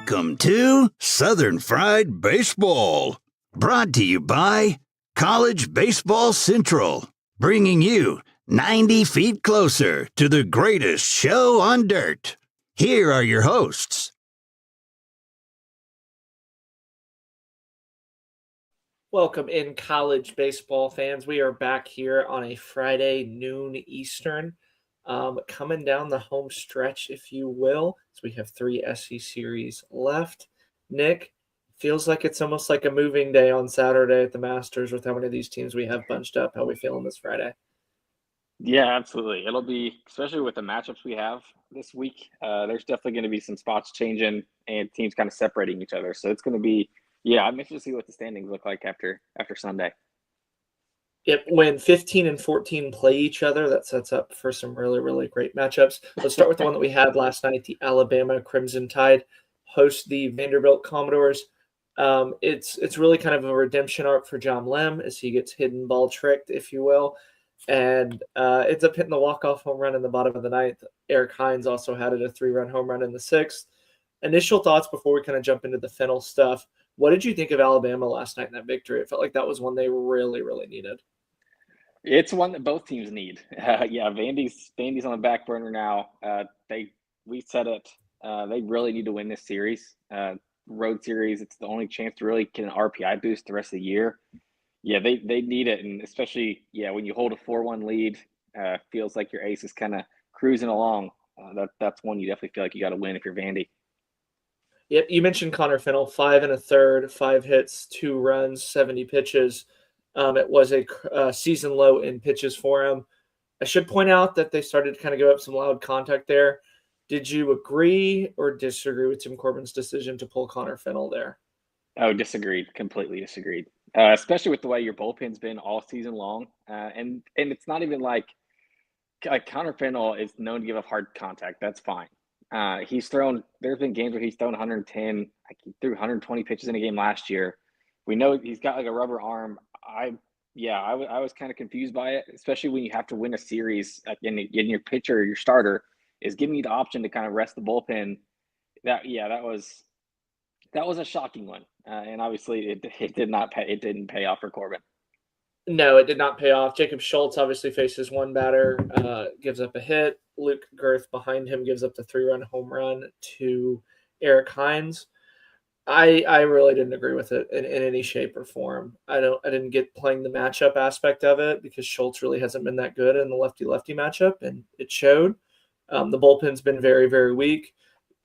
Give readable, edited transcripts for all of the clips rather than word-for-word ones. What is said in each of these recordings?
Welcome to Southern Fried Baseball, brought to you by College Baseball Central, bringing you 90 feet closer to the greatest show on dirt. Here are your hosts. Welcome in, college baseball fans. We are back here on a Friday, noon Eastern, coming down the home stretch, if you will. So we have 3 SC series left. Nick, feels like it's almost like a moving day on Saturday at the Masters with how many of these teams we have bunched up. How are we feeling this Friday? Yeah, absolutely. It'll be, especially with the matchups we have this week, there's definitely going to be some spots changing and teams kind of separating each other. So it's going to be, yeah, I'm interested to see what the standings look like after Sunday. Yep, when 15 and 14 play each other, that sets up for some really, really great matchups. Let's start with the one that we had last night. The Alabama Crimson Tide host the Vanderbilt Commodores. It's really kind of a redemption arc for John Lem as he gets hidden ball tricked, if you will, and ends up hitting the walk-off home run in the bottom of the ninth. Eric Hines also had it a 3-run home run in the sixth. Initial thoughts before we kind of jump into the Fennel stuff. What did you think of Alabama last night in that victory? It felt like that was one they really, really needed. It's one that both teams need. Yeah, Vandy's on the back burner now. We said it. They really need to win this series. Road series. It's the only chance to really get an RPI boost the rest of the year. Yeah, they need it, and especially when you hold a 4-1 lead, feels like your ace is kind of cruising along. That's one you definitely feel like you got to win if you're Vandy. Yep, you mentioned Connor Fennell, 5 1/3, 5 hits, 2 runs, 70 pitches. It was a season low in pitches for him. I should point out that they started to kind of give up some loud contact there. Did you agree or disagree with Tim Corbin's decision to pull Connor Fennell there? Oh, disagreed. Completely disagreed. Especially with the way your bullpen's been all season long, and it's not even like Connor Fennell is known to give up hard contact. That's fine. He's thrown. There's been games where he's thrown 110. He threw 120 pitches in a game last year. We know he's got like a rubber arm. I was kind of confused by it, especially when you have to win a series and your pitcher, your starter, is giving you the option to kind of rest the bullpen. That was a shocking one, and obviously it didn't pay off for Corbin. No, it did not pay off. Jacob Schultz obviously faces one batter, gives up a hit. Luke Girth behind him gives up the 3-run home run to Eric Hines. I really didn't agree with it in any shape or form. I didn't get playing the matchup aspect of it because Schultz really hasn't been that good in the lefty-lefty matchup, and it showed. The bullpen's been very, very weak.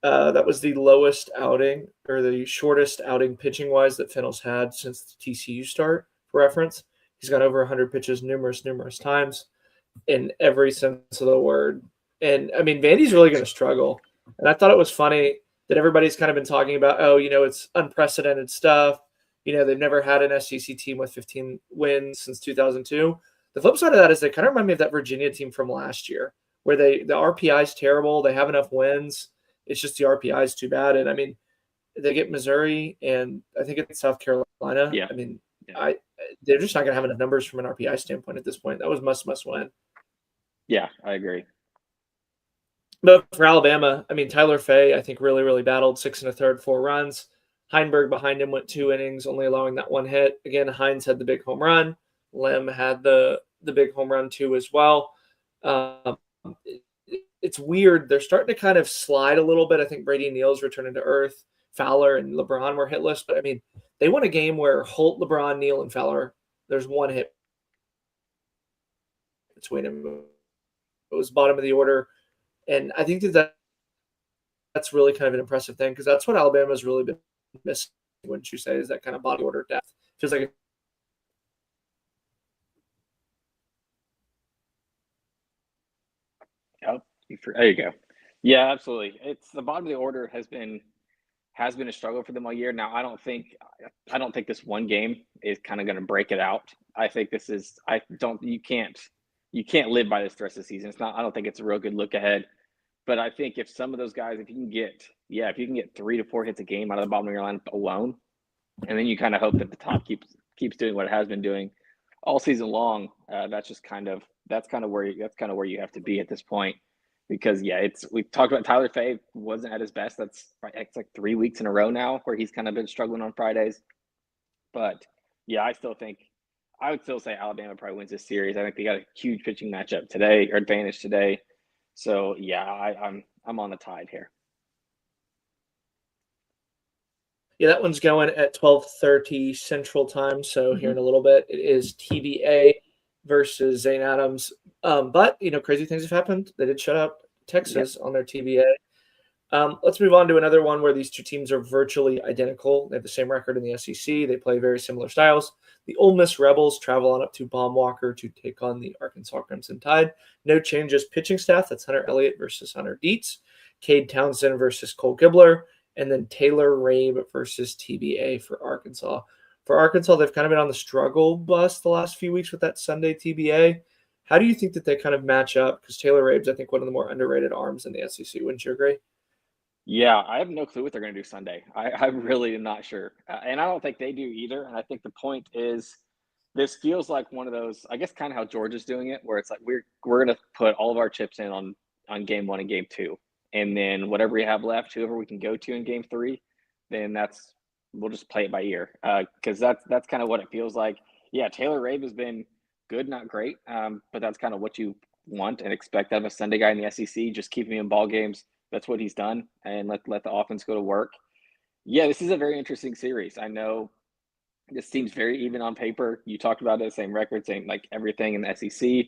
That was the lowest outing or the shortest outing pitching-wise that Fennell's had since the TCU start, for reference. He's got over 100 pitches numerous times in every sense of the word. And, I mean, Vandy's really going to struggle. And I thought it was funny that everybody's kind of been talking about, it's unprecedented stuff. They've never had an SEC team with 15 wins since 2002. The flip side of that is they kind of remind me of that Virginia team from last year where the RPI is terrible. They have enough wins. It's just the RPI is too bad. And, I mean, they get Missouri and I think it's South Carolina. Yeah. I mean, they're just not going to have enough numbers from an RPI standpoint at this point. That was must win. Yeah, I agree. But for Alabama, I mean, Tyler Fay, I think really, really battled 6 1/3, 4 runs. Heinberg behind him went 2 innings, only allowing that 1 hit. Again, Hines had the big home run. Lem had the big home run too as well. It's weird. They're starting to kind of slide a little bit. I think Brady Neal's returning to earth. Fowler and LeBron were hitless, but I mean, they won a game where Holt, LeBron, Neal, and Fowler, there's 1 hit between them. It was bottom of the order. And I think that's really kind of an impressive thing because that's what Alabama's really been missing, wouldn't you say, is that kind of body order depth. Feels like There you go. Yeah, absolutely. It's the bottom of the order has been a struggle for them all year. Now, I don't think this one game is kind of going to break it out. I think you can't live by this the rest of the season. I don't think it's a real good look ahead. But I think if some of those guys, if you can get 3 to 4 hits a game out of the bottom of your lineup alone, and then you kind of hope that the top keeps doing what it has been doing all season long, that's kind of where you have to be at this point. because we talked about Tyler Fay wasn't at his best. It's like 3 weeks in a row now where he's kind of been struggling on Fridays. But yeah, I would still say Alabama probably wins this series. I think they got a huge pitching matchup today or advantage today. So yeah, I'm on the Tide here. Yeah, that one's going at 12:30 Central Time. So here in a little bit, it is TBA versus Zane Adams. But crazy things have happened. They did shut out Texas on their TBA. Let's move on to another one where these two teams are virtually identical. They have the same record in the SEC. They play very similar styles. The Ole Miss Rebels travel on up to Baum-Walker to take on the Arkansas Crimson Tide. No changes pitching staff. That's Hunter Elliott versus Hunter Dietz. Cade Townsend versus Cole Gibbler. And then Taylor Rabe versus TBA for Arkansas. For Arkansas, they've kind of been on the struggle bus the last few weeks with that Sunday TBA. How do you think that they kind of match up? Because Taylor Rabe's, I think, one of the more underrated arms in the SEC. Wouldn't you agree? Yeah, I have no clue what they're going to do Sunday. I really am not sure. And I don't think they do either. And I think the point is this feels like one of those, I guess, kind of how Georgia's doing it, where it's like we're going to put all of our chips in on game 1 and game 2. And then whatever we have left, whoever we can go to in game 3, then we'll just play it by ear. Because that's kind of what it feels like. Yeah, Taylor Rabe has been good, not great. But that's kind of what you want and expect out of a Sunday guy in the SEC, just keeping him in ball games. That's what he's done, and let the offense go to work. Yeah, this is a very interesting series. I know this seems very even on paper. You talked about it, same record, same like everything in the SEC.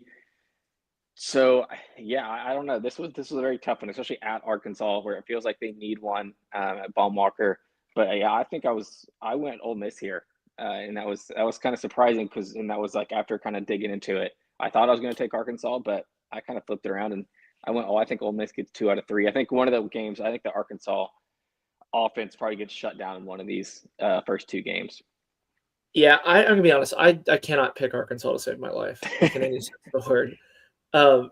So yeah, I don't know. This was a very tough one, especially at Arkansas, where it feels like they need one at Baum-Walker. But yeah, I think I went Ole Miss here, and that was kind of surprising that was like after kind of digging into it. I thought I was going to take Arkansas, but I kind of flipped it around and I think Ole Miss gets 2 out of 3. I think one of the games, I think the Arkansas offense probably gets shut down in one of these first 2 games. Yeah, I'm going to be honest. I cannot pick Arkansas to save my life in any sense of the word.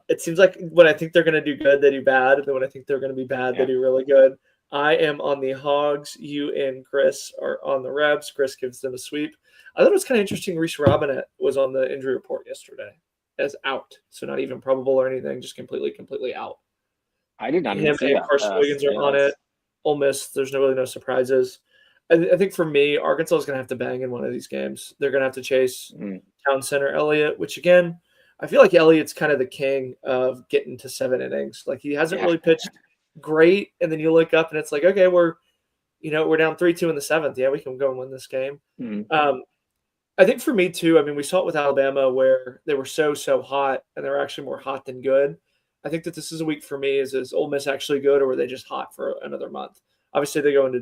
It seems like when I think they're going to do good, they do bad. And then when I think they're going to be bad, they do really good. I am on the Hogs. You and Chris are on the Rebs. Chris gives them a sweep. I thought it was kind of interesting. Reese Robinette was on the injury report yesterday as out. So not even probable or anything, just completely out. I did not even see that. Carson Wiggins are on it. Ole Miss, there's really no surprises. I think for me, Arkansas is going to have to bang in one of these games. They're going to have to chase Townsend or Elliott, which again, I feel like Elliott's kind of the king of getting to 7 innings. Like he hasn't really pitched great, and then you look up and it's like, okay, we're down 3-2 in the 7th. Yeah, we can go and win this game. I think for me too, I mean, we saw it with Alabama where they were so hot and they were actually more hot than good. I think that this is a week for me. Is Ole Miss actually good, or were they just hot for another month? Obviously, they go into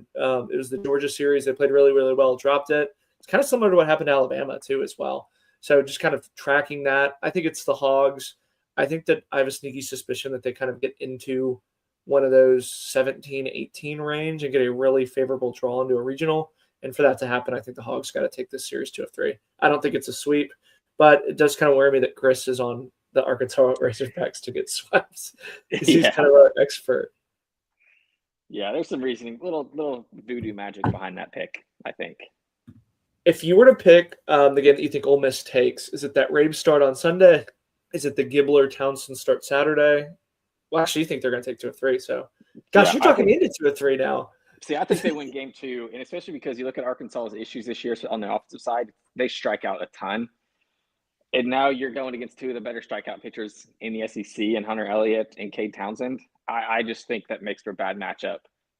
it was the Georgia series. They played really well, dropped it. It's kind of similar to what happened to Alabama too as well. So just kind of tracking that. I think it's the Hogs. I think that I have a sneaky suspicion that they kind of get into one of those 17-18 range and get a really favorable draw into a regional. And for that to happen, I think the Hogs got to take this series 2 of 3. I don't think it's a sweep, but it does kind of worry me that Chris is on the Arkansas Razorbacks to get swept. He's kind of our expert. Yeah, there's some reasoning, little voodoo magic behind that pick, I think. If you were to pick the game that you think Ole Miss takes, is it that Rabe start on Sunday? Is it the Gibbler Townsend start Saturday? Well, actually, you think they're going to take 2 of 3. So, gosh, you're talking into 2 of 3 now. See, I think they win game 2, and especially because you look at Arkansas's issues this year on the offensive side, they strike out a ton. And now you're going against 2 of the better strikeout pitchers in the SEC, and Hunter Elliott and Cade Townsend. I just think that makes for a bad matchup.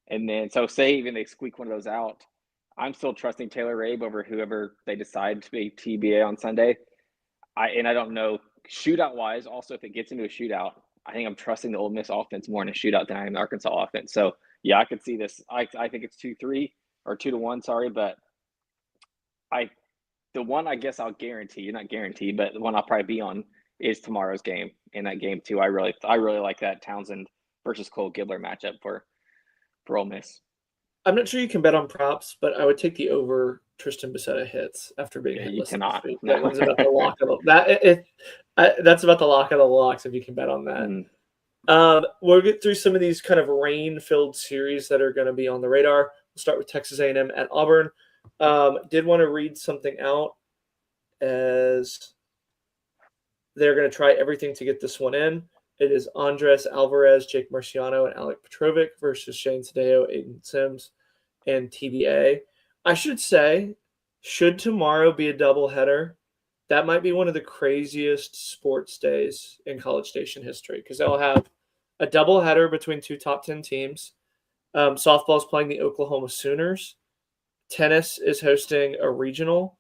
And then, so say even they squeak one of those out, I'm still trusting Taylor Rabe over whoever they decide to be TBA on Sunday. I don't know, shootout-wise, also if it gets into a shootout, I think I'm trusting the Ole Miss offense more in a shootout than I am the Arkansas offense. So, yeah, I could see this. I think it's 2-3 or 2-1, sorry, but the one I guess I'll guarantee, not guarantee, but the one I'll probably be on is tomorrow's game. In that game too, I really like that Townsend versus Cole Gibbler matchup for Ole Miss. I'm not sure you can bet on props, but I would take the over Tristan Bissetta hits after being hitless. You cannot. That one's about the lock of that's about the lock of the locks if you can bet on that. We'll get through some of these kind of rain-filled series that are going to be on the radar. We'll start with Texas A&M at Auburn. Did want to read something out as they're going to try everything to get this one in. It is Andres Alvarez, Jake Marciano, and Alec Petrovic versus Shane Tadeo, Aiden Sims, and TBA. I should say, should tomorrow be a doubleheader, that might be one of the craziest sports days in College Station history because they'll have a doubleheader between two top 10 teams. Softball is playing the Oklahoma Sooners. Tennis is hosting a regional,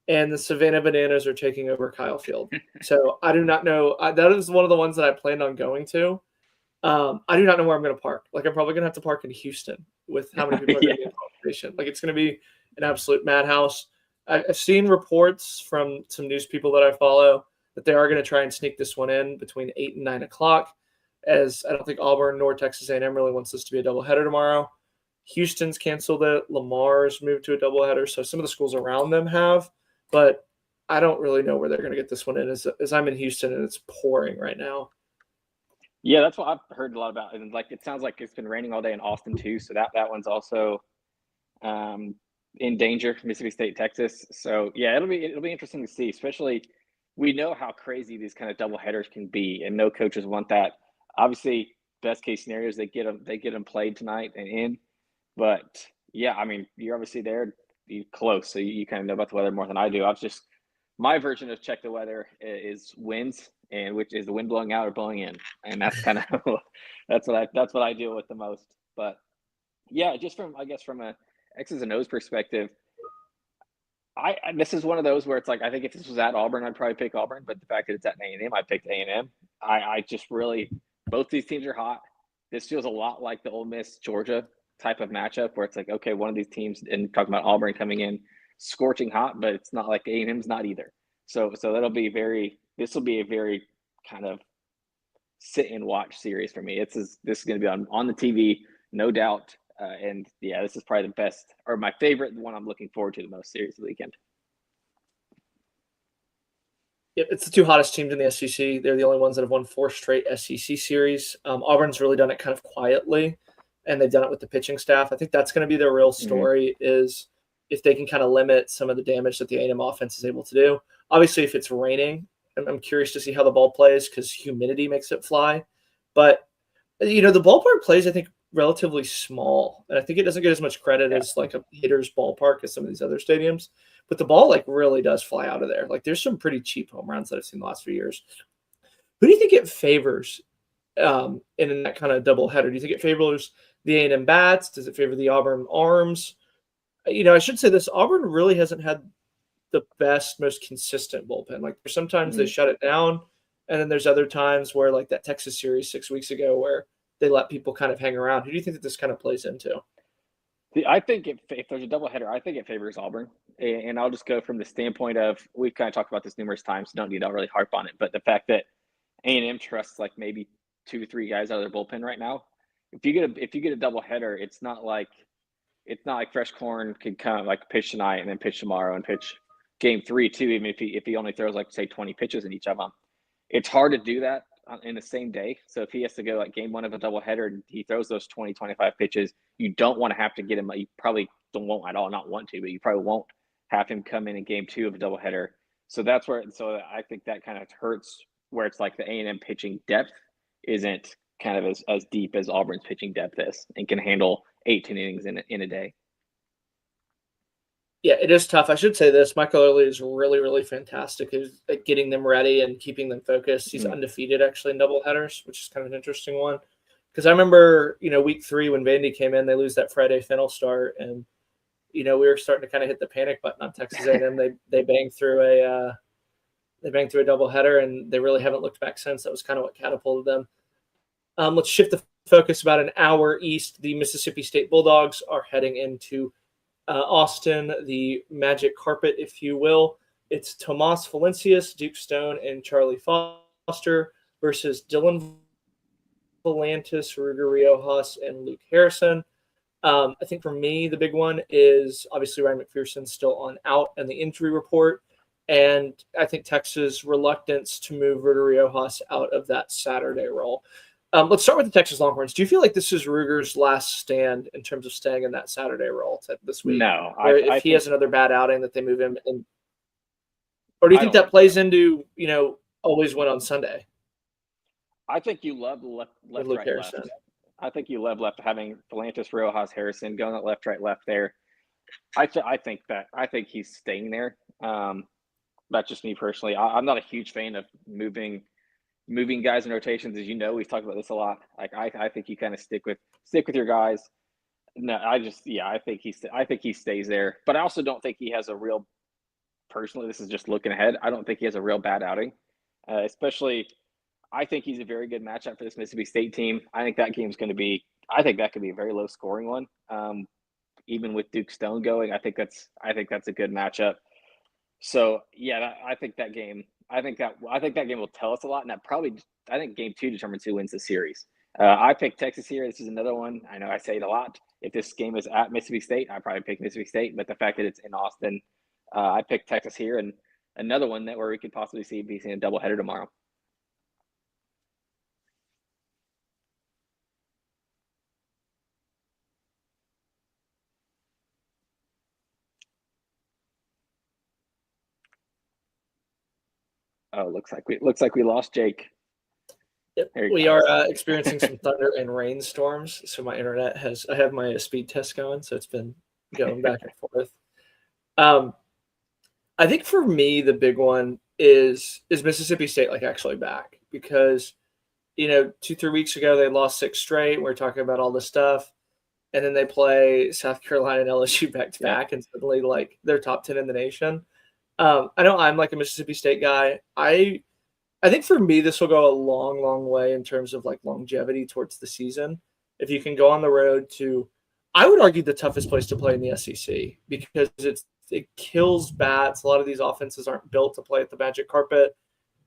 and the Savannah Bananas are taking over Kyle Field. So I do not know. That is one of the ones that I planned on going to. I do not know where I'm going to park. Like, I'm probably going to have to park in Houston with how many people are going to be in population. Like, it's going to be an absolute madhouse. I've seen reports from some news people that I follow that they are going to try and sneak this one in between 8 and 9 o'clock, as I don't think Auburn nor Texas A&M really wants this to be a doubleheader tomorrow. Houston's canceled it. Lamar's moved to a doubleheader, so some of the schools around them have, but I don't really know where they're going to get this one in as I'm in Houston and it's pouring right now. Yeah, that's what I've heard a lot about. And like, it sounds like it's been raining all day in Austin too. So that one's also in danger, Mississippi State, Texas. So yeah, it'll be interesting to see, especially we know how crazy these kind of double headers can be, and no coaches want that. Obviously, best case scenario is they get them played tonight and in. But yeah, I mean, you're obviously there, you're close, so you kind of know about the weather more than I do. My version of check the weather is winds, and which is the wind blowing out or blowing in, and that's kind of that's what I deal with the most. But yeah, just from a X's and O's perspective, this is one of those where it's like, I think if this was at Auburn, I'd probably pick Auburn, but the fact that it's at A&M, I picked A&M. I just really, both these teams are hot. This feels a lot like the Ole Miss Georgia type of matchup where it's like, okay, one of these teams, and talking about Auburn coming in scorching hot, but it's not like A&M's not either. So this will be a very kind of sit and watch series for me. This is going to be on the TV, no doubt. And yeah, this is probably the best, or my favorite, the one I'm looking forward to the most series of the weekend. Yep, it's the two hottest teams in the SEC. They're the only ones that have won 4 straight SEC series. Auburn's really done it kind of quietly, and they've done it with the pitching staff. I think that's going to be the real story, is if they can kind of limit some of the damage that the A&M offense is able to do. Obviously, if it's raining, I'm curious to see how the ball plays because humidity makes it fly. But, the ballpark plays, I think, relatively small, and I think it doesn't get as much credit as like a hitter's ballpark as some of these other stadiums. But the ball really does fly out of there. Like, there's some pretty cheap home runs that I've seen the last few years. Who do you think it favors in that kind of doubleheader? Do you think it favors the A&M bats? Does it favor the Auburn arms? I should say this: Auburn really hasn't had the best, most consistent bullpen. Like, sometimes they shut it down, and then there's other times where, like that Texas series 6 weeks ago, where they let people kind of hang around. Who do you think that this kind of plays into? I think if there's a doubleheader, I think it favors Auburn. And I'll just go from the standpoint of, we've kind of talked about this numerous times, so don't need to really harp on it. But the fact that A&M trusts like maybe 2-3 guys out of their bullpen right now. If you get a doubleheader, it's not like Fresh Corn could come like pitch tonight and then pitch tomorrow and pitch game 3 too, even if he only throws like say 20 pitches in each of them. It's hard to do that in the same day. So if he has to go like game 1 of a doubleheader and he throws those 20-25 pitches, you don't want to have to get him. You probably won't at all, not want to, but you probably won't have him come in game 2 of a doubleheader. So that's where. So I think that kind of hurts, where it's like the A&M pitching depth isn't kind of as deep as Auburn's pitching depth is, and can handle 18 innings in a day. Yeah, it is tough. I should say this: Michael Early is really, really fantastic at getting them ready and keeping them focused. He's undefeated actually in doubleheaders, which is kind of an interesting one. Because I remember, week 3 when Vandy came in, they lose that Friday Fennel start, and we were starting to kind of hit the panic button on Texas A&M. They banged through a doubleheader, and they really haven't looked back since. That was kind of what catapulted them. Let's shift the focus about an hour east. The Mississippi State Bulldogs are heading into Austin, the magic carpet, if you will. It's Tomas Valencius, Duke Stone, and Charlie Foster versus Dylan Volantis, Ruger Riojas, and Luke Harrison. I think for me, the big one is obviously Ryan McPherson still out in the injury report. And I think Texas' reluctance to move Ruger Riojas out of that Saturday role. Let's start with the Texas Longhorns. Do you feel like this is Ruger's last stand in terms of staying in that Saturday role this week? No. If he has another bad outing, that they move him in? Or do you think that plays into, always win on Sunday? I think you love left, with Luke right, Harrison. left. I think you love left having Volantis, Rojas, Harrison going at left, right, left there. I think he's staying there. That's just me personally. I'm not a huge fan of moving guys in rotations. As you know, we've talked about this a lot. Like I think you kind of stick with your guys. No, I think he stays there. But I also don't think he has a real. Personally, this is just looking ahead. I don't think he has a real bad outing, especially. I think he's a very good matchup for this Mississippi State team. I think that game's going to be. I think that could be a very low scoring one. Even with Duke Stone going, I think that's a good matchup. So yeah, I think that game will tell us a lot, and I think game 2 determines who wins the series. I picked Texas here. This is another one. I know I say it a lot. If this game is at Mississippi State, I probably pick Mississippi State. But the fact that it's in Austin, I picked Texas here, and another one that where we could possibly be seeing a doubleheader tomorrow. Oh, looks like we lost Jake. Yep. We are experiencing some thunder and rainstorms, so my internet I have my speed test going, so it's been going back and forth. I think for me the big one is Mississippi State actually back, because 2-3 weeks ago they lost 6 straight. We're talking about all this stuff, and then they play South Carolina and LSU back to back, and suddenly they're top 10 in the nation. I know I'm a Mississippi State guy. I think for me, this will go a long, long way in terms of longevity towards the season. If you can go on the road to, I would argue, the toughest place to play in the SEC, because it kills bats. A lot of these offenses aren't built to play at the magic carpet.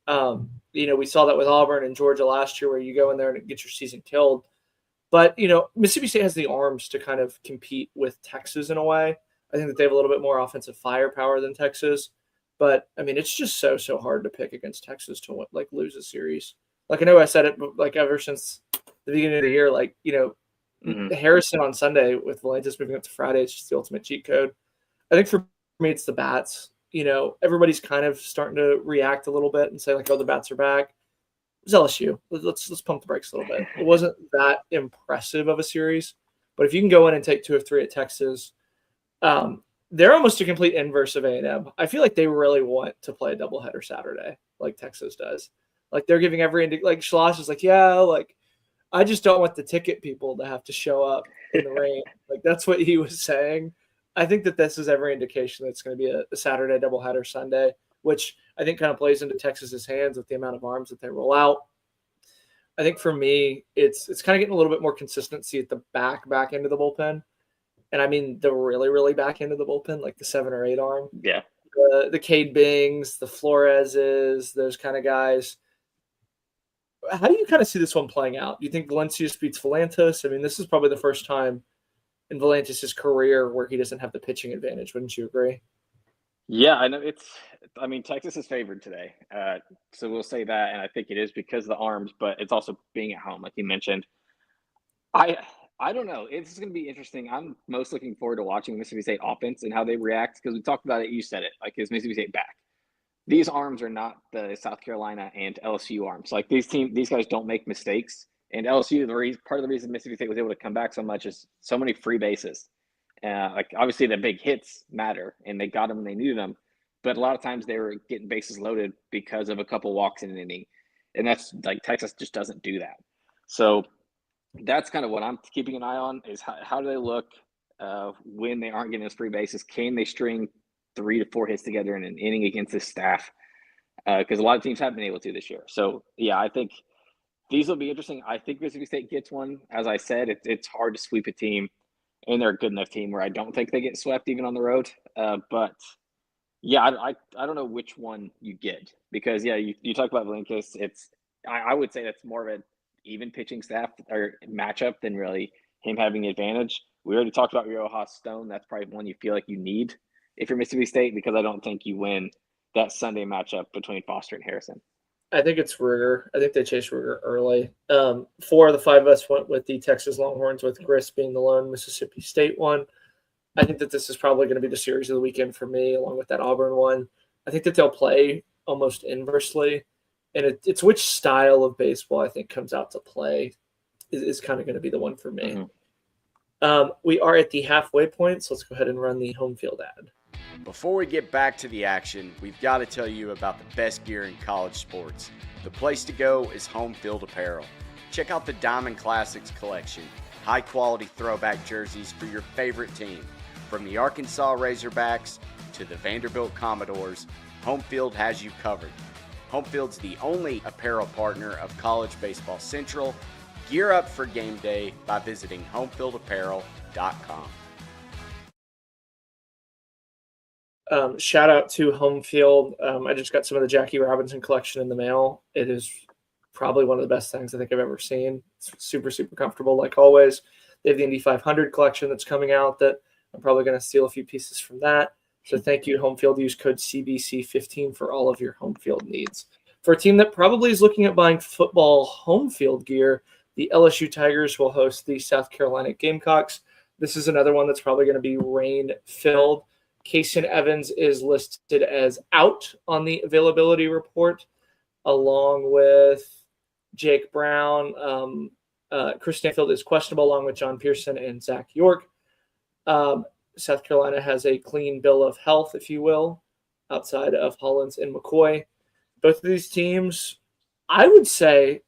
We saw that with Auburn and Georgia last year, where you go in there and get your season killed. But, Mississippi State has the arms to kind of compete with Texas in a way. I think that they have a little bit more offensive firepower than Texas. But it's just so hard to pick against Texas to lose a series. I know I said it, but ever since the beginning of the year, Harrison on Sunday with Volantis moving up to Friday, it's just the ultimate cheat code. I think for me, it's the bats. Everybody's kind of starting to react a little bit and say oh, the bats are back. It was LSU. Let's pump the brakes a little bit. It wasn't that impressive of a series, but if you can go in and take 2 of 3 at Texas, they're almost a complete inverse of A&M. I feel like they really want to play a doubleheader Saturday, like Texas does. They're giving every Schloss is I just don't want the ticket people to have to show up in the rain. That's what he was saying. I think that this is every indication that it's going to be a Saturday doubleheader Sunday, which I think kind of plays into Texas's hands with the amount of arms that they roll out. I think for me, it's kind of getting a little bit more consistency at the back end of the bullpen. And the really, really back end of the bullpen, the 7 or 8 arm. Yeah. The Cade Bings, the Floreses, those kind of guys. How do you kind of see this one playing out? Do you think Valencius beats Volantis? This is probably the first time in Volantis' career where he doesn't have the pitching advantage. Wouldn't you agree? Yeah, I know Texas is favored today. So we'll say that. And I think it is because of the arms, but it's also being at home, like you mentioned. I don't know. It's going to be interesting. I'm most looking forward to watching Mississippi State offense and how they react, because we talked about it. You said it. Is Mississippi State back? These arms are not the South Carolina and LSU arms. These guys don't make mistakes. And LSU, part of the reason Mississippi State was able to come back so much is so many free bases. Obviously the big hits matter, and they got them when they needed them. But a lot of times they were getting bases loaded because of a couple walks in an inning, and that's Texas just doesn't do that. So that's kind of what I'm keeping an eye on, is how do they look when they aren't getting those free bases? Can they string 3 to 4 hits together in an inning against this staff? Because a lot of teams haven't been able to this year. So, yeah, I think these will be interesting. I think Mississippi State gets one. As I said, it's hard to sweep a team, and they're a good enough team where I don't think they get swept even on the road. But, yeah, I don't know which one you get, because, yeah, you talk about Volantis. I would say that's more of an even pitching staff or matchup than really him having the advantage. We already talked about Rojas Stone. That's probably one you feel like you need if you're Mississippi State, because I don't think you win that Sunday matchup between Foster and Harrison. I think it's Ruger. I think they chased Ruger early. 4 of the 5 of us went with the Texas Longhorns, with Gris being the lone Mississippi State one. I think that this is probably going to be the series of the weekend for me, along with that Auburn one. I think that they'll play almost inversely. And it's which style of baseball I think comes out to play is kind of going to be the one for me. We are at the halfway point, so let's go ahead and run the home field ad. Before we get back to the action, we've got to tell you about the best gear in college sports. The place to go is Home Field Apparel. Check out the Diamond Classics collection, high-quality throwback jerseys for your favorite team. From the Arkansas Razorbacks to the Vanderbilt Commodores, Home Field has you covered. Home Field's the only apparel partner of College Baseball Central. Gear up for game day by visiting homefieldapparel.com. Shout out to Home Field. I just got some of the Jackie Robinson collection in the mail. It is probably one of the best things I think I've ever seen. It's super, super comfortable, like always. They have the Indy 500 collection that's coming out that I'm probably going to steal a few pieces from that. So thank you, Home Field. Use code CBC15 for all of your home field needs. For a team that probably is looking at buying football home field gear, the LSU Tigers will host the South Carolina Gamecocks. This is another one that's probably going to be rain-filled. Kason Evans is listed as out on the availability report, along with Jake Brown. Chris Stanfield is questionable, along with John Pearson and Zach York. South Carolina has a clean bill of health, if you will, outside of Hollins and McCoy. Both of these teams, I would say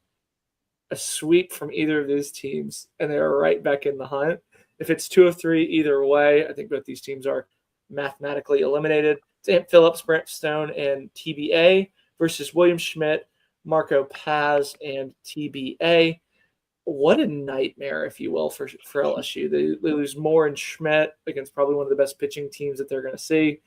a sweep from either of these teams, and they're right back in the hunt. If it's 2 of 3 either way, I think both these teams are mathematically eliminated. St. Phillips, Brent Stone, and TBA versus William Schmidt, Marco Paz, and TBA. What a nightmare, if you will, for LSU. They lose Moore and Schmidt against probably one of the best pitching teams that they're going to see.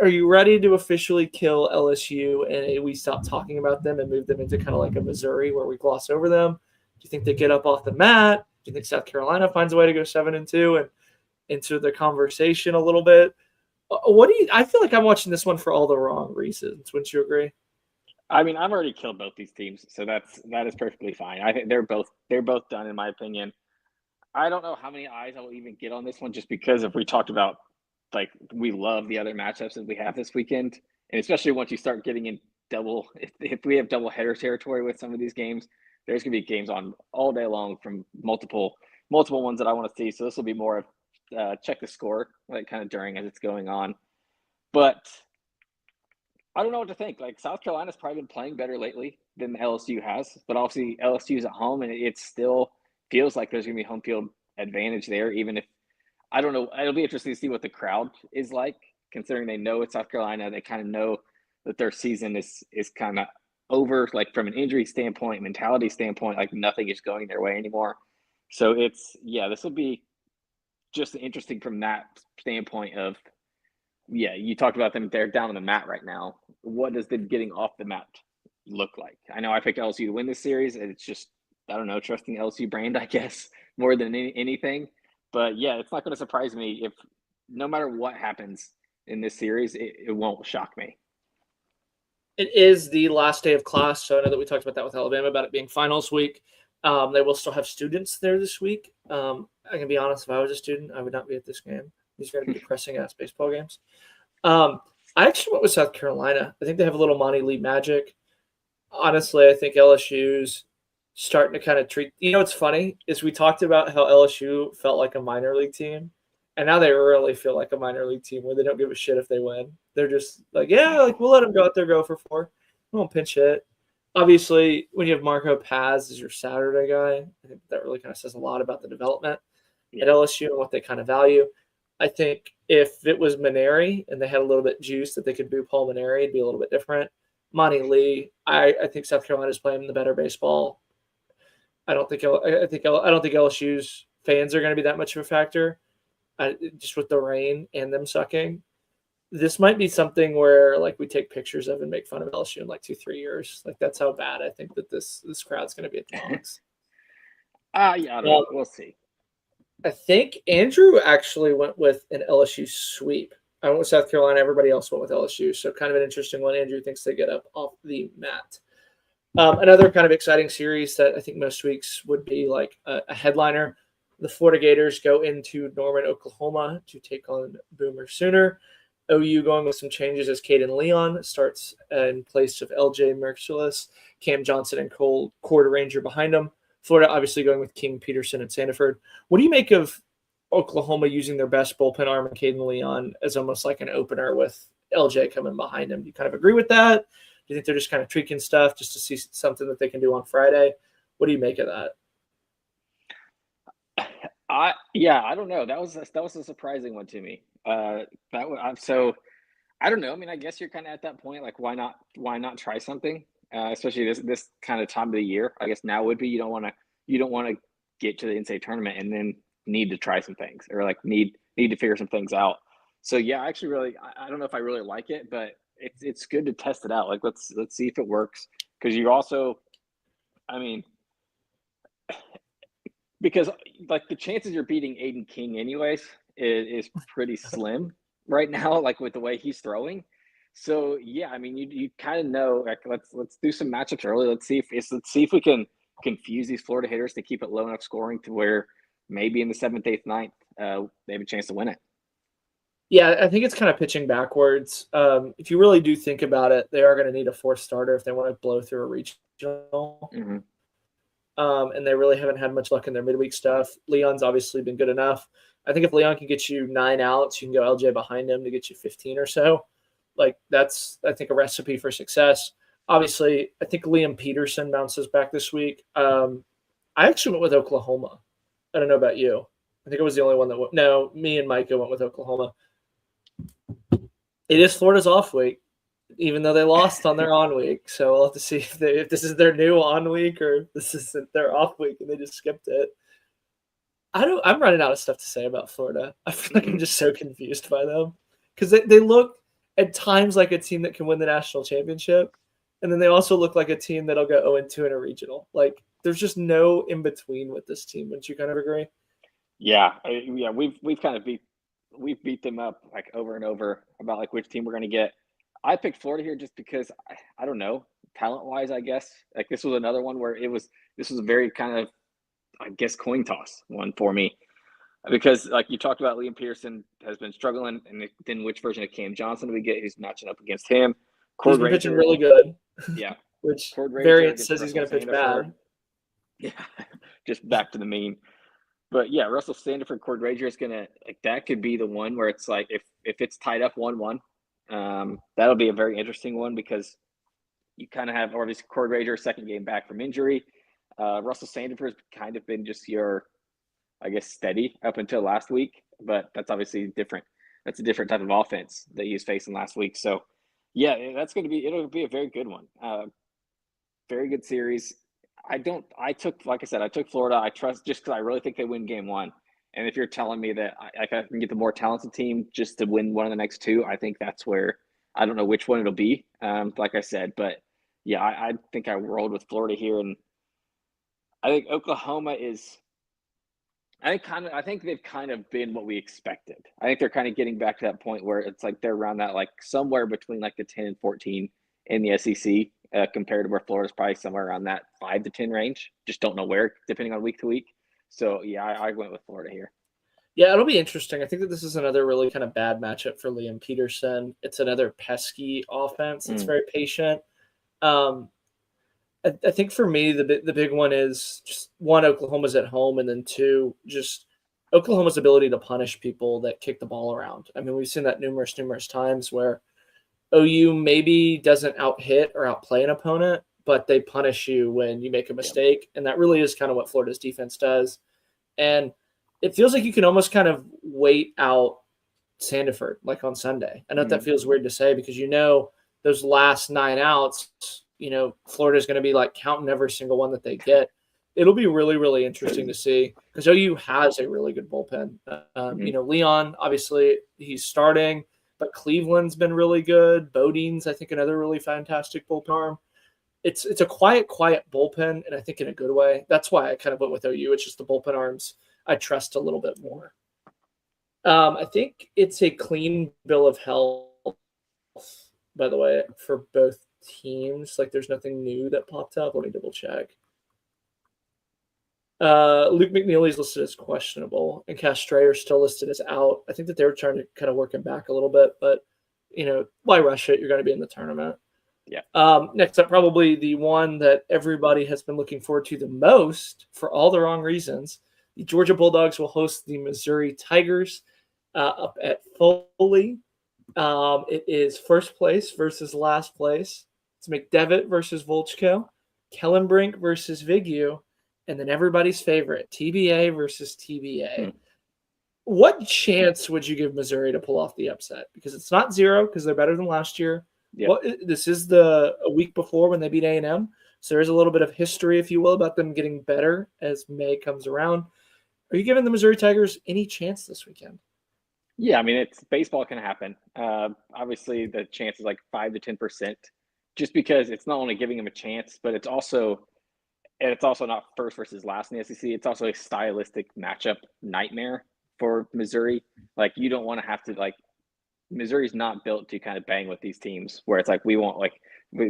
Are you ready to officially kill LSU and we stop talking about them and move them into kind of like a Missouri where we gloss over them? Do you think they get up off the mat? Do you think South Carolina finds a way to go 7-2 and into the conversation a little bit? I feel like I'm watching this one for all the wrong reasons. Wouldn't you agree? I mean, I've already killed both these teams, so that is perfectly fine. I think they're both done in my opinion. I don't know how many eyes I will even get on this one, just because if we talked about, like, we love the other matchups that we have this weekend, and especially once you start getting in double, if we have double header territory with some of these games, there's going to be games on all day long from multiple ones that I want to see. So this will be more of check the score, like, kind of during as it's going on. But I don't know what to think. Like, South Carolina's probably been playing better lately than LSU has, but obviously LSU's at home, and it still feels like there's going to be home field advantage there, even if, I don't know. It'll be interesting to see what the crowd is like, considering they know it's South Carolina. They kind of know that their season is kind of over, like, from an injury standpoint, mentality standpoint, like nothing is going their way anymore. So this will be just interesting from that standpoint of, you talked about them. They're down on the mat right now. What does them getting off the mat look like? I know I picked LSU to win this series, and it's just, I don't know, trusting LSU brand, I guess, more than anything. But yeah, it's not going to surprise me if, no matter what happens in this series, it won't shock me. It is the last day of class, so I know that we talked about that with Alabama, about it being finals week. They will still have students there this week. I can be honest, if I was a student, I would not be at this game. These are going to be depressing-ass baseball games. I actually went with South Carolina. I think they have a little Monty Lee magic. Honestly, I think LSU's starting to kind of treat – what's funny is we talked about how LSU felt like a minor league team, and now they really feel like a minor league team where they don't give a shit if they win. They're just like, we'll let them go out there, go for 4. We won't pinch hit. Obviously, when you have Marco Paz as your Saturday guy, I think that really kind of says a lot about the development at LSU and what they kind of value. I think if it was Maneri and they had a little bit juice that they could boo Paul Maneri, it'd be a little bit different. Monty Lee, I think South Carolina's playing the better baseball. I don't think LSU's fans are going to be that much of a factor, just with the rain and them sucking. This might be something where, like, we take pictures of and make fun of LSU in like 2-3 years. Like, that's how bad I think that this crowd's going to be at the Hawks. We'll see. I think Andrew actually went with an LSU sweep. I went with South Carolina. Everybody else went with LSU. So kind of an interesting one. Andrew thinks they get up off the mat. Another kind of exciting series that I think most weeks would be like a headliner. The Florida Gators go into Norman, Oklahoma to take on Boomer Sooner. OU going with some changes as Caden Leon starts in place of LJ Merciless, Cam Johnson and Cole Cord Ranger behind him. Florida obviously going with King, Peterson, and Sandiford. What do you make of Oklahoma using their best bullpen arm and Caden Leon as almost like an opener with LJ coming behind him? Do you kind of agree with that? Do you think they're just kind of tweaking stuff just to see something that they can do on Friday? What do you make of that? I don't know. That was a surprising one to me. So I don't know. I mean, I guess you're kind of at that point. Like, why not try something? Especially this kind of time of the year. I guess now would be you don't want to get to the NCAA tournament and then need to try some things or like need to figure some things out. So yeah, I actually I don't know if I really like it, but it's good to test it out. Like let's see if it works, because you're also, I mean, because like the chances you're beating Aiden King anyways is pretty slim right now, like with the way he's throwing. So yeah, I mean, you kind of know, like let's do some matchups early. Let's see if we can confuse these Florida hitters to keep it low enough scoring to where maybe in the 7th, 8th, 9th, they have a chance to win it. Yeah, I think it's kind of pitching backwards. If you really do think about it, they are going to need a fourth starter if they want to blow through a regional. Mm-hmm. And they really haven't had much luck in their midweek stuff. Leon's obviously been good enough. I think if Leon can get you 9 outs, you can go LJ behind him to get you 15 or so. Like that's, I think, a recipe for success. Obviously, I think Liam Peterson bounces back this week. I actually went with Oklahoma. I don't know about you. I think it was the only one that went. No, me and Micah went with Oklahoma. It is Florida's off week, even though they lost on their on week. So we'll have to see if this is their new on week or if this isn't their off week and they just skipped it. I'm running out of stuff to say about Florida. I feel like I'm just so confused by them because they look at times like a team that can win the national championship, and then they also look like a team that'll go 0-2 in a regional. Like there's just no in between with this team. Wouldn't you kind of agree? Yeah, we've kind of beat them up like over and over about like which team we're going to get. I picked Florida here just because I don't know, talent wise, I guess. Like this was another one where this was a very kind of, I guess, coin toss one for me, because like you talked about, Liam Pearson has been struggling, and then which version of Cam Johnson do we get? Who's matching up against him? He's been pitching really good. Yeah, which Variant says he's going to pitch bad. Yeah, just back to the mean. But yeah, Russell Sandiford, Cord Ranger is gonna, like, that could be the one where it's like if it's tied up 1-1, that'll be a very interesting one, because you kind of have obviously Cord Ranger second game back from injury. Russell Sandiford has kind of been just your, I guess, steady up until last week, but that's obviously different. That's a different type of offense that he was facing last week. So yeah, it'll be a very good one. Very good series. I took Florida. I trust just because I really think they win game 1. And if you're telling me that I can get the more talented team just to win one of the next 2, I think that's where, I don't know which one it'll be. Like I said, but yeah, I think I rolled with Florida here, and I think Oklahoma is. I think they've kind of been what we expected. I think they're kind of getting back to that point where it's like they're around that, like somewhere between like the 10 and 14 in the SEC. Compared to where Florida's probably somewhere around that 5 to 10 range. Just don't know where, depending on week to week. So yeah, I went with Florida here. Yeah, it'll be interesting. I think that this is another really kind of bad matchup for Liam Peterson. It's another pesky offense. It's very patient. I think for me, the big one is just 1, Oklahoma's at home, and then 2, just Oklahoma's ability to punish people that kick the ball around. I mean, we've seen that numerous times where OU maybe doesn't out-hit or outplay an opponent, but they punish you when you make a mistake, and that really is kind of what Florida's defense does. And it feels like you can almost kind of wait out Sandiford, like on Sunday. I know that feels weird to say, because those last 9 outs, Florida's going to be like counting every single one that they get. It'll be really, really interesting to see, because OU has a really good bullpen. Leon, obviously, he's starting. But Cleveland's been really good. Bodine's, I think, another really fantastic bullpen arm. It's a quiet bullpen, and I think in a good way. That's why I kind of went with OU. It's just the bullpen arms I trust a little bit more. I think it's a clean bill of health, by the way, for both teams. Like there's nothing new that popped up. Let me double check. Luke McNeely's listed as questionable, and Castrayer still listed as out. I think that they were trying to kind of work him back a little bit, but why rush it? You're going to be in the tournament. Yeah. Next up, probably the one that everybody has been looking forward to the most for all the wrong reasons. The Georgia Bulldogs will host the Missouri Tigers up at Foley. It is first place versus last place. It's McDevitt versus Volchko, Kellenbrink versus Vigu, and then everybody's favorite, TBA versus TBA. What chance would you give Missouri to pull off the upset? Because it's not 0 because they're better than last year. Yeah. This is a week before when they beat A&M. So there's a little bit of history, if you will, about them getting better as May comes around. Are you giving the Missouri Tigers any chance this weekend? Yeah, I mean, it's baseball can happen. Obviously, the chance is like 5 to 10%, just because it's not only giving them a chance, but it's also not first versus last in the SEC. It's also a stylistic matchup nightmare for Missouri. Like, you don't want to have to, like, Missouri's not built to kind of bang with these teams where it's like we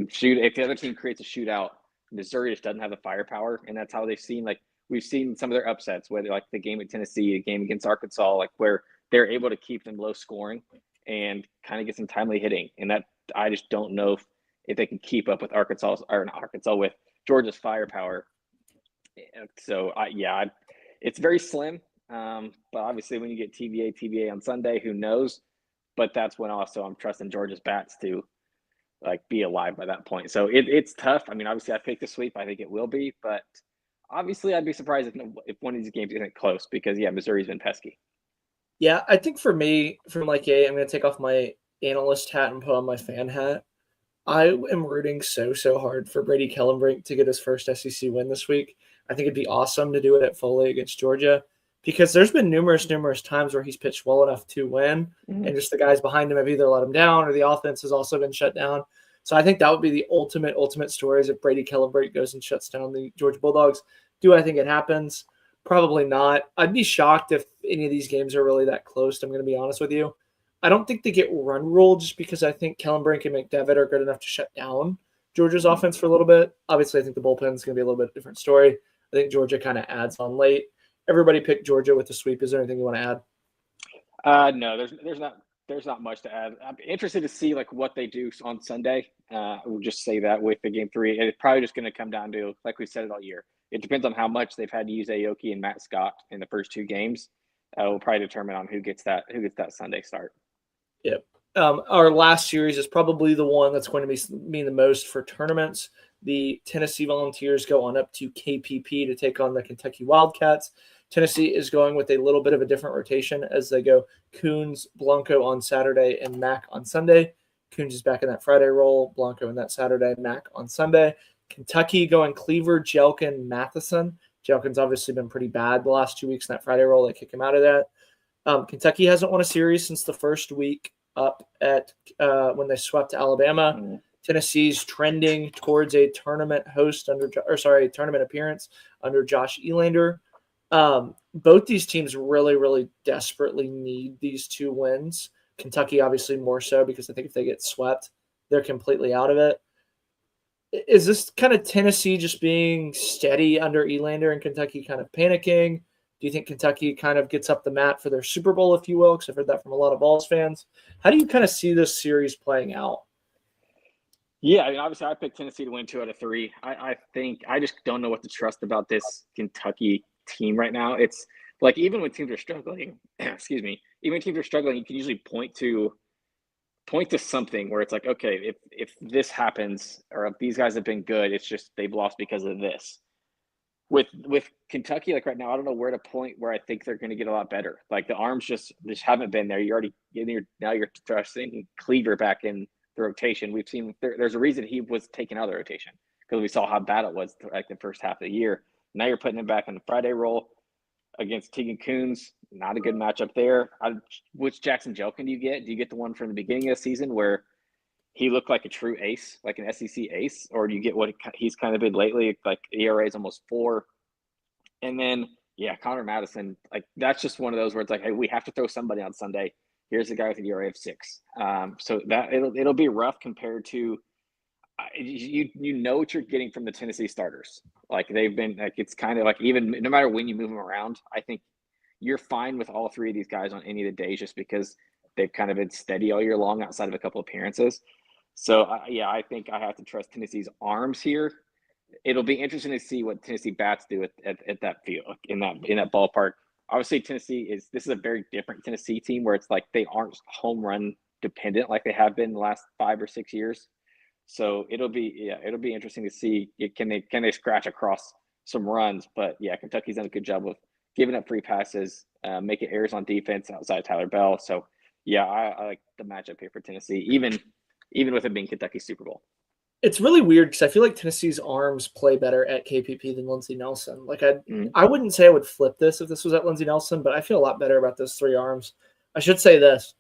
shoot. If the other team creates a shootout, Missouri just doesn't have the firepower, and that's how we've seen some of their upsets, whether like the game at Tennessee, the game against Arkansas, like where they're able to keep them low scoring and kind of get some timely hitting. And that I just don't know if they can keep up with with Georgia's firepower. So it's very slim. But obviously when you get TBA on Sunday, who knows? But that's when also I'm trusting Georgia's bats to like be alive by that point. So it's tough. I mean, obviously I picked a sweep. I think it will be, but obviously I'd be surprised if one of these games isn't close because Missouri's been pesky. Yeah, I think for me, from I'm going to take off my analyst hat and put on my fan hat. I am rooting so hard for Brady Kellenbrink to get his first SEC win this week. I think it'd be awesome to do it at Foley against Georgia because there's been numerous times where he's pitched well enough to win, and just the guys behind him have either let him down or the offense has also been shut down. So I think that would be the ultimate story is if Brady Kellenbrink goes and shuts down the Georgia Bulldogs. Do I think it happens? Probably not. I'd be shocked if any of these games are really that close, I'm going to be honest with you. I don't think they get run ruled just because I think Kellenbrink and McDevitt are good enough to shut down Georgia's offense for a little bit. Obviously, I think the bullpen is going to be a little bit different story. I think Georgia kind of adds on late. Everybody picked Georgia with the sweep. Is there anything you want to add? No, there's not much to add. I'm interested to see like what they do on Sunday. We'll just say that with the game 3, it's probably just going to come down to, like we said it all year, it depends on how much they've had to use Aoki and Matt Scott in the first 2 games. Will probably determine on who gets that Sunday start. Yep. Our last series is probably the one that's going to mean the most for tournaments. The Tennessee Volunteers go on up to KPP to take on the Kentucky Wildcats. Tennessee is going with a little bit of a different rotation as they go Coons, Blanco on Saturday, and Mack on Sunday. Coons is back in that Friday role, Blanco in that Saturday, Mack on Sunday. Kentucky going Cleaver, Jelkin, Matheson. Jelkin's obviously been pretty bad the last 2 weeks in that Friday role. They kick him out of that. Kentucky hasn't won a series since the first week up at when they swept Alabama. Tennessee's trending towards a tournament appearance under Josh Elander. Both these teams really desperately need these 2 wins. Kentucky obviously more so because I think if they get swept, they're completely out of it. Is this kind of Tennessee just being steady under Elander and Kentucky kind of panicking? Do you think Kentucky kind of gets up the mat for their Super Bowl, if you will? Because I've heard that from a lot of Vols fans. How do you kind of see this series playing out? Yeah, I mean, obviously I picked Tennessee to win 2 out of 3. I think I just don't know what to trust about this Kentucky team right now. It's like even when teams are struggling, even when teams are struggling, you can usually point to something where it's like, okay, if this happens or if these guys have been good, it's just they've lost because of this. With Kentucky, like right now, I don't know where to point where I think they're going to get a lot better. Like the arms just haven't been there. You're trusting Cleaver back in the rotation. We've seen there's a reason he was taken out of the rotation because we saw how bad it was like the first half of the year. Now you're putting him back in the Friday role against Tegan Coons. Not a good matchup there. Which Jackson Jelkin do you get? Do you get the one from the beginning of the season where he looked like a true ace, like an SEC ace, or do you get what he's kind of been lately? Like ERA is almost 4. And then, Connor Madison, like that's just one of those where it's like, hey, we have to throw somebody on Sunday. Here's a guy with an ERA of 6. So that it'll be rough compared to you know what you're getting from the Tennessee starters. Like they've been like it's kind of like even no matter when you move them around, I think you're fine with all 3 of these guys on any of the days just because they've kind of been steady all year long outside of a couple appearances. So I think I have to trust Tennessee's arms here. It'll be interesting to see what Tennessee bats do at that field in that ballpark. Obviously, this is a very different Tennessee team where it's like they aren't home run dependent like they have been the last 5 or 6 years. So it'll be interesting to see can they scratch across some runs. But yeah, Kentucky's done a good job of giving up free passes, making errors on defense outside Tyler Bell. So yeah, I like the matchup here for Tennessee, even with it being Kentucky's Super Bowl. It's really weird because I feel like Tennessee's arms play better at KPP than Lindsey Nelson. Like I wouldn't say I would flip this if this was at Lindsey Nelson, but I feel a lot better about those 3 arms. I should say this: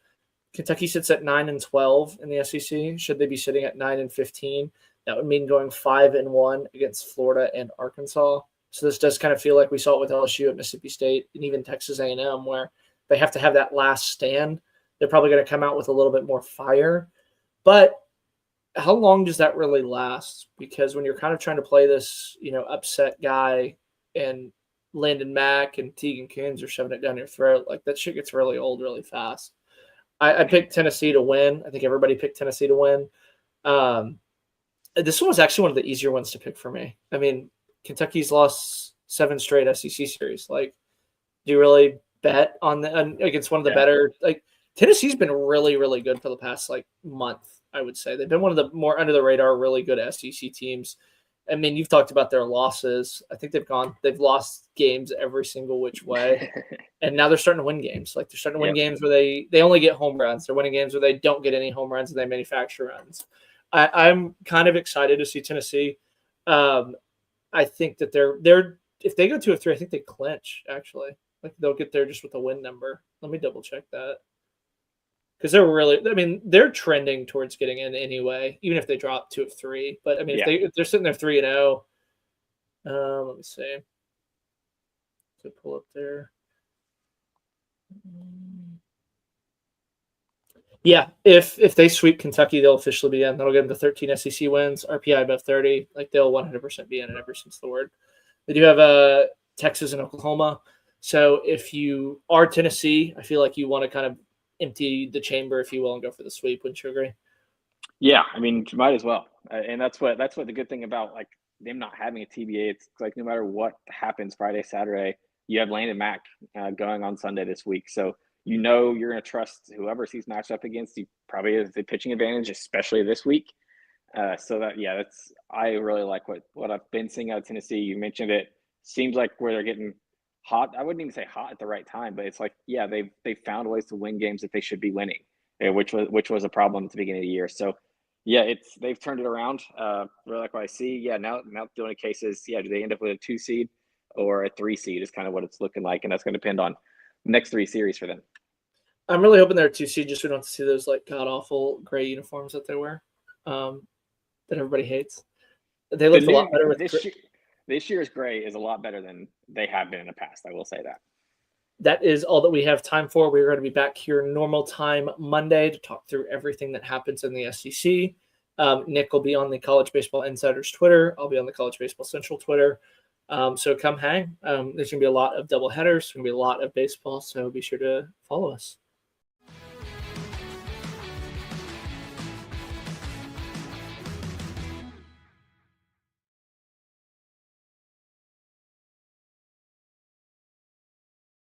Kentucky sits at 9-12 in the SEC. Should they be sitting at 9-15? That would mean going 5-1 against Florida and Arkansas. So this does kind of feel like we saw it with LSU at Mississippi State and even Texas A&M, where they have to have that last stand. They're probably going to come out with a little bit more fire, but how long does that really last? Because when you're kind of trying to play this, upset guy and Landon Mack and Tegan Coons are shoving it down your throat, like that shit gets really old really fast. I picked Tennessee to win. I think everybody picked Tennessee to win. This one was actually one of the easier ones to pick for me. I mean, Kentucky's lost 7 straight SEC series. Like, do you really bet on against one of the better? Like, Tennessee's been really, really good for the past month. I would say they've been one of the more under the radar, really good SEC teams. I mean, you've talked about their losses. I think they've lost games every single which way. And now they're starting to win games. Like they're starting to win games where they only get home runs. They're winning games where they don't get any home runs and they manufacture runs. I'm kind of excited to see Tennessee. I think that they're if they go 2-3, I think they clinch actually. Like they'll get there just with a win number. Let me double check that. Because they're trending towards getting in anyway, even if they drop 2 of 3. But I mean, if they're sitting there 3-0, let me see. To pull up there. Yeah, if they sweep Kentucky, they'll officially be in. That'll get them to 13 SEC wins, RPI above 30. Like they'll 100% be in it ever since the word. They do have Texas and Oklahoma. So if you are Tennessee, I feel like you want to kind of empty the chamber, if you will, and go for the sweep. Wouldn't you agree? Yeah, I mean, you might as well. And that's what the good thing about like them not having a TBA. It's like no matter what happens Friday, Saturday, you have Landon Mack going on Sunday this week. So you're going to trust whoever he's matched up against. He probably has the pitching advantage, especially this week. I really like what I've been seeing out of Tennessee. You mentioned it. Seems like where they're getting hot. I wouldn't even say hot at the right time, but it's like, yeah, they've found ways to win games that they should be winning, which was a problem at the beginning of the year. So yeah, they've turned it around. Really like what I see. Yeah, now the only case is, do they end up with a 2 seed or a 3 seed is kind of what it's looking like, and that's going to depend on the next 3 series for them. I'm really hoping they're 2 seed, just so we don't have to see those like god awful gray uniforms that they wear, that everybody hates. They look a lot better with this year's gray is a lot better than they have been in the past. I will say that. That is all that we have time for. We're going to be back here normal time Monday to talk through everything that happens in the SEC. Nick will be on the College Baseball Insiders Twitter. I'll be on the College Baseball Central Twitter. So come hang. There's going to be a lot of double headers. There's going to be a lot of baseball. So be sure to follow us.